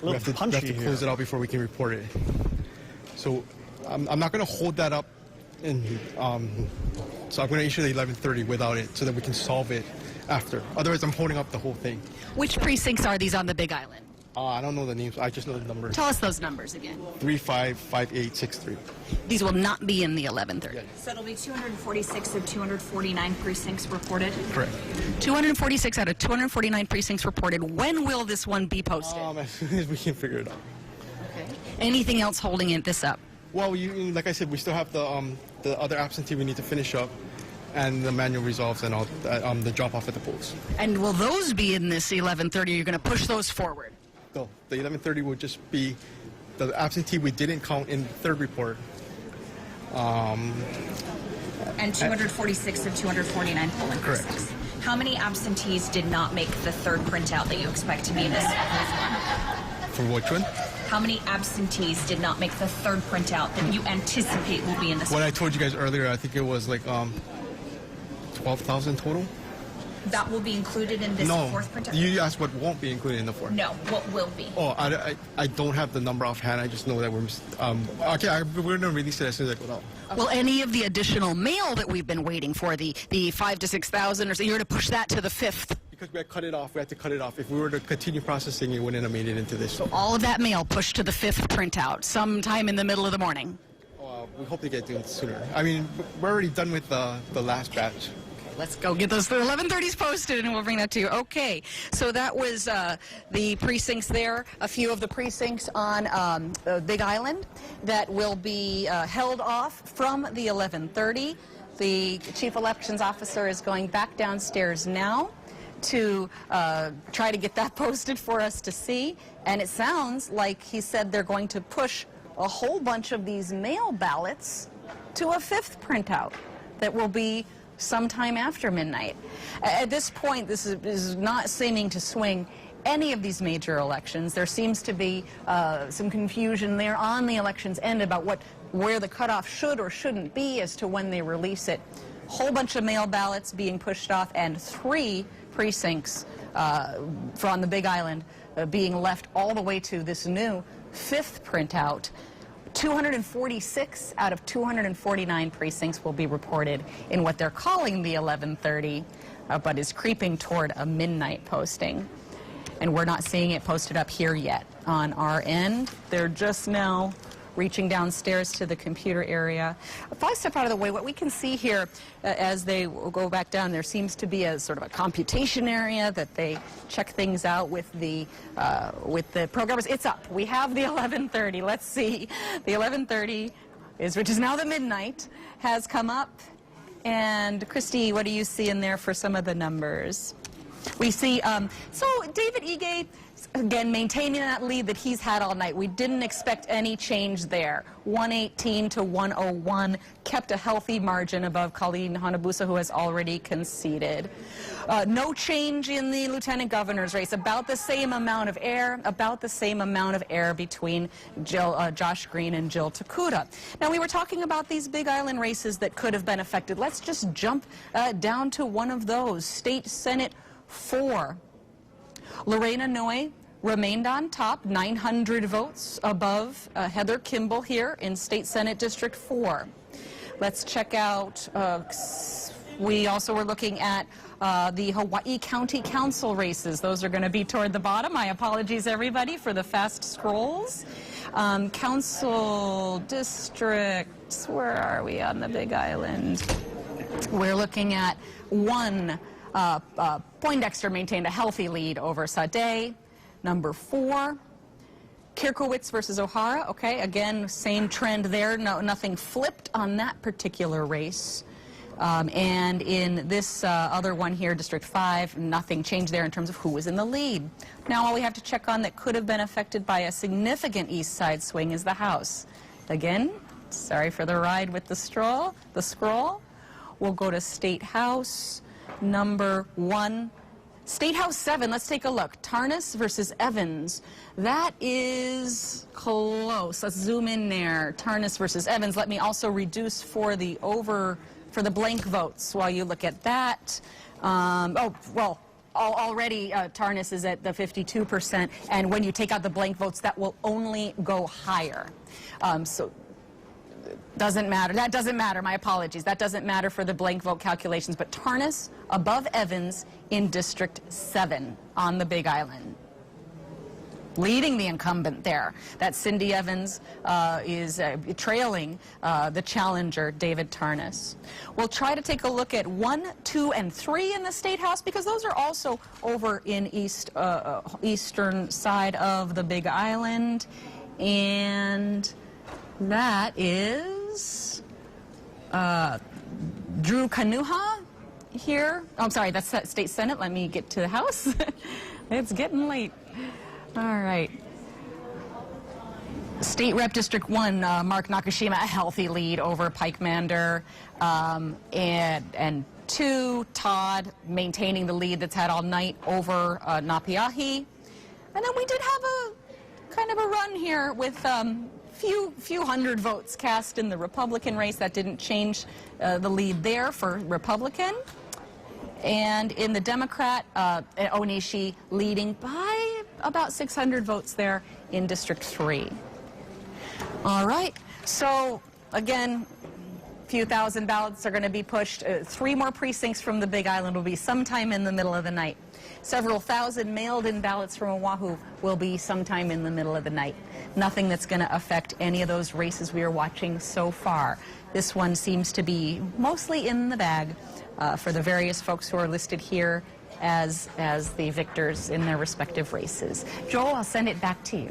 We have to close it out before we can report it. So I'm not going to hold that up, and so I'm going to issue the 1130 without it so that we can solve it after. Otherwise, I'm holding up the whole thing. Which precincts are these on the Big Island? I don't know the names. I just know the numbers. Tell us those numbers again. 355863. These will not be in the 1130. Yeah. So it'll be 246 of 249 precincts reported? Correct. 246 out of 249 precincts reported. When will this one be posted? As soon as we can figure it out. Okay. Anything else holding this up? Well, like I said, we still have the other absentee we need to finish up, and the manual resolves and all the drop off at the polls. And will those be in this 1130? You're going to push those forward? No, the 1130 will just be the absentee we didn't count in the third report. And 246 of 249 polling Correct. precincts. How many absentees did not make the third printout that you expect to be in this one? For which one? How many absentees did not make the third printout that you anticipate will be in this What one? I told you guys earlier, I think it was like 12,000 total. That will be included in this fourth printout? You asked what won't be included in the fourth. No, what will be? Oh, I don't have the number offhand. I just know that we're we're going to release it as soon as I go out. Will any of the additional mail that we've been waiting for, the 5,000 to 6,000, or so, you're going to push that to the 5th? Because we had cut it off, we had to cut it off. If we were to continue processing, it wouldn't have made it into this. So all of that mail pushed to the 5th printout sometime in the middle of the morning? We hope to get to it sooner. I mean, we're already done with the last batch. Let's go get those 1130s posted, and we'll bring that to you. Okay, so that was the precincts there, a few of the precincts on Big Island that will be held off from the 1130. The Chief Elections Officer is going back downstairs now to try to get that posted for us to see, and it sounds like he said they're going to push a whole bunch of these mail ballots to a 5th printout that will be sometime after midnight. At this point, this is not seeming to swing any of these major elections. There seems to be some confusion there on the election's end about where the cutoff should or shouldn't be as to when they release it. Whole bunch of mail ballots being pushed off, and 3 precincts from the Big Island being left all the way to this new 5th printout. 246 out of 249 precincts will be reported in what they're calling the 1130, but is creeping toward a midnight posting. And we're not seeing it posted up here yet on our end. They're just now reaching downstairs to the computer area. If I step out of the way, what we can see here as they go back down, there seems to be a sort of a computation area that they check things out with the programmers. It's up. We have the 1130. Let's see. The 1130 which is now the midnight, has come up. And Christy, what do you see in there for some of the numbers? We see, so David Ige, again, maintaining that lead that he's had all night. We didn't expect any change there. 118 to 101, kept a healthy margin above Colleen Hanabusa, who has already conceded. No change in the lieutenant governor's race. About the same amount of air, between Josh Green and Jill Takuda. Now, we were talking about these Big Island races that could have been affected. Let's just jump down to one of those. State Senate 4. Lorena Noy remained on top, 900 votes above Heather Kimball here in State Senate District 4. Let's check out, we also were looking at the Hawaii County Council races. Those are going to be toward the bottom. My apologies, everybody, for the fast scrolls. Council districts, where are we on the Big Island? We're looking at 1. Poindexter maintained a healthy lead over Sade. Number 4, Kierkowitz versus O'Hara. Okay, again, same trend there. No, nothing flipped on that particular race. And in this other one here, District 5, nothing changed there in terms of who was in the lead. Now, all we have to check on that could have been affected by a significant east side swing is the House. Again, sorry for the ride with the scroll. We'll go to State House. Number 1, State House 7, let's take a look. Tarnas versus Evans. That is close. Let's zoom in there. Tarnas versus Evans. Let me also reduce for the blank votes while you look at that. already Tarnas is at the 52%, and when you take out the blank votes, that will only go higher. So doesn't matter. That doesn't matter. My apologies. That doesn't matter for the blank vote calculations. But Tarnas above Evans in District 7 on the Big Island, leading the incumbent there. That Cindy Evans is trailing the challenger, David Tarnas. We'll try to take a look at 1, 2, and 3 in the State House, because those are also over in eastern side of the Big Island. And that is Drew Kanuha here. Oh, I'm sorry, that's State Senate. Let me get to the House. It's getting late. All right. State Rep District 1, Mark Nakashima, a healthy lead over Pike Mander. And 2, Todd maintaining the lead that's had all night over Napiahi. And then we did have a kind of a run here with few hundred votes cast in the Republican race. That didn't change the lead there for Republican. And in the Democrat, Onishi leading by about 600 votes there in District 3. All right, so again, a few thousand ballots are going to be pushed. 3 more precincts from the Big Island will be sometime in the middle of the night. Several thousand mailed-in ballots from Oahu will be sometime in the middle of the night. Nothing that's going to affect any of those races we are watching so far. This one seems to be mostly in the bag for the various folks who are listed here as the victors in their respective races. Joel, I'll send it back to you.